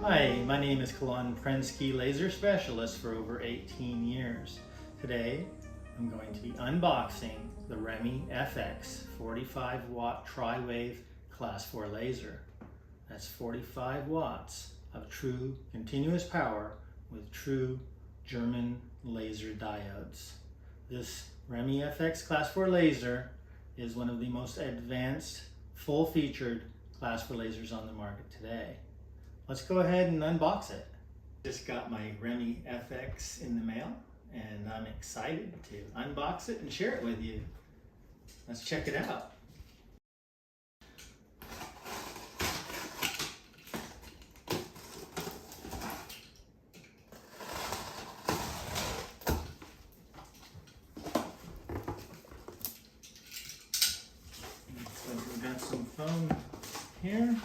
Hi, my name is Kalon Prensky, laser specialist for over 18 years. Today, I'm going to be unboxing the Remy FX45 watt tri-wave class 4 laser. That's 45 watts of true continuous power with true German laser diodes. This Remy FX class 4 laser is one of the most advanced, full-featured class 4 lasers on the market today. Let's go ahead and unbox it. Just got my Remy FX in the mail and I'm excited to unbox it and share it with you. Let's check it out. So we've got some foam here.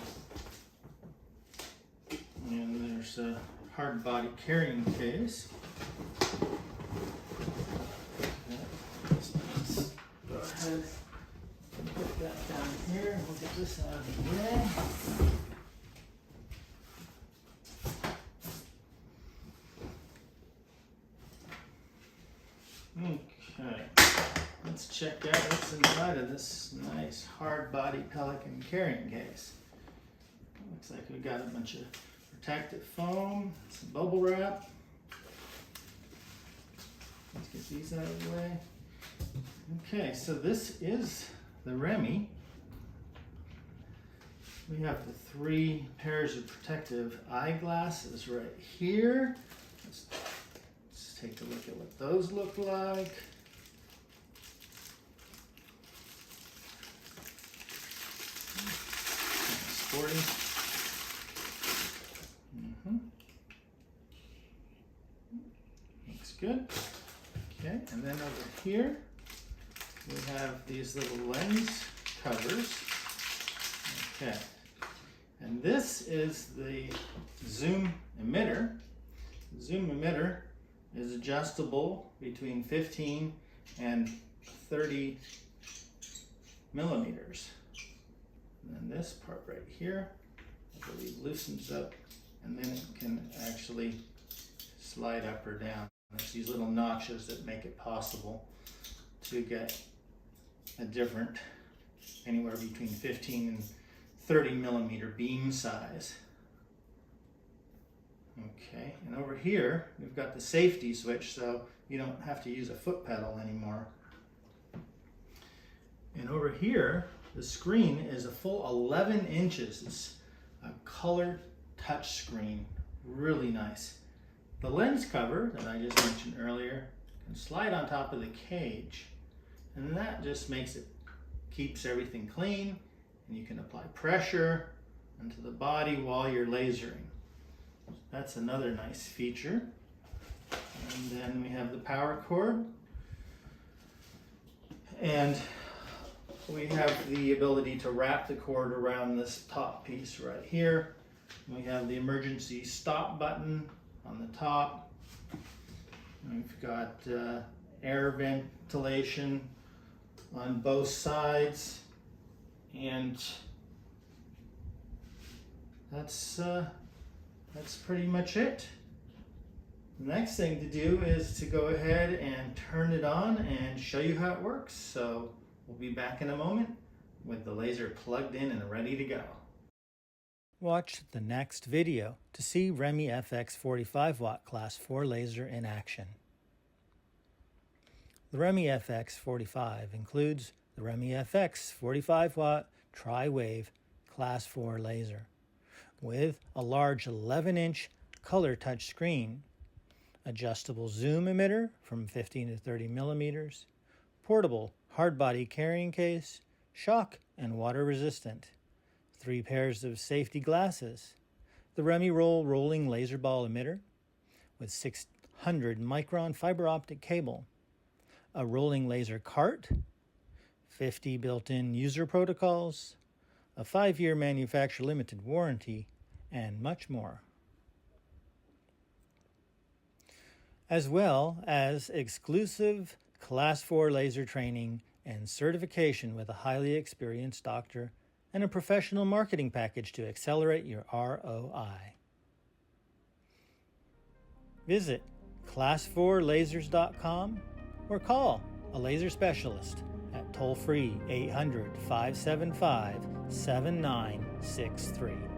And there's a hard body carrying case. Let's go ahead and put that down here. We'll get this out of the way. Okay, let's check out what's inside of this nice hard body pelican carrying case. Looks like we've got a bunch of protective foam, some bubble wrap. Let's get these out of the way. Okay, so this is the Remy. We have the 3 pairs of protective eyeglasses right here. Let's take a look at what those look like. Sporty. Looks good. Okay, and then over here we have these little lens covers. Okay, and this is the zoom emitter. The zoom emitter is adjustable between 15 and 30 millimeters. And then this part right here, I believe, loosens up and then it can actually slide up or down. There's these little notches that make it possible to get a different, anywhere between 15 and 30 millimeter beam size. Okay, and over here we've got the safety switch, so you don't have to use a foot pedal anymore. And over here, the screen is a full 11 inches. It's a colored touch screen, really nice. The lens cover that I just mentioned earlier can slide on top of the cage, and that just keeps everything clean, and you can apply pressure into the body while you're lasering. That's another nice feature. And then we have the power cord, and we have the ability to wrap the cord around this top piece right here. We have the emergency stop button on the top. We've got air ventilation on both sides, and that's pretty much it. The next thing to do is to go ahead and turn it on and show you how it works. So we'll be back in a moment with the laser plugged in and ready to go. Watch the next video to see Remy FX45 watt class 4 laser in action. The Remy FX45 includes the Remy FX45 watt tri-wave class 4 laser with a large 11-inch color touch screen, adjustable zoom emitter from 15 to 30 millimeters, portable hard body carrying case, shock and water resistant, 3 pairs of safety glasses, the Remy Roll rolling laser ball emitter with 600 micron fiber optic cable, a rolling laser cart, 50 built-in user protocols, a 5-year manufacturer limited warranty, and much more. As well as exclusive Class 4 laser training and certification with a highly experienced doctor and a professional marketing package to accelerate your ROI. Visit class4lasers.com or call a laser specialist at toll-free 800-575-7963.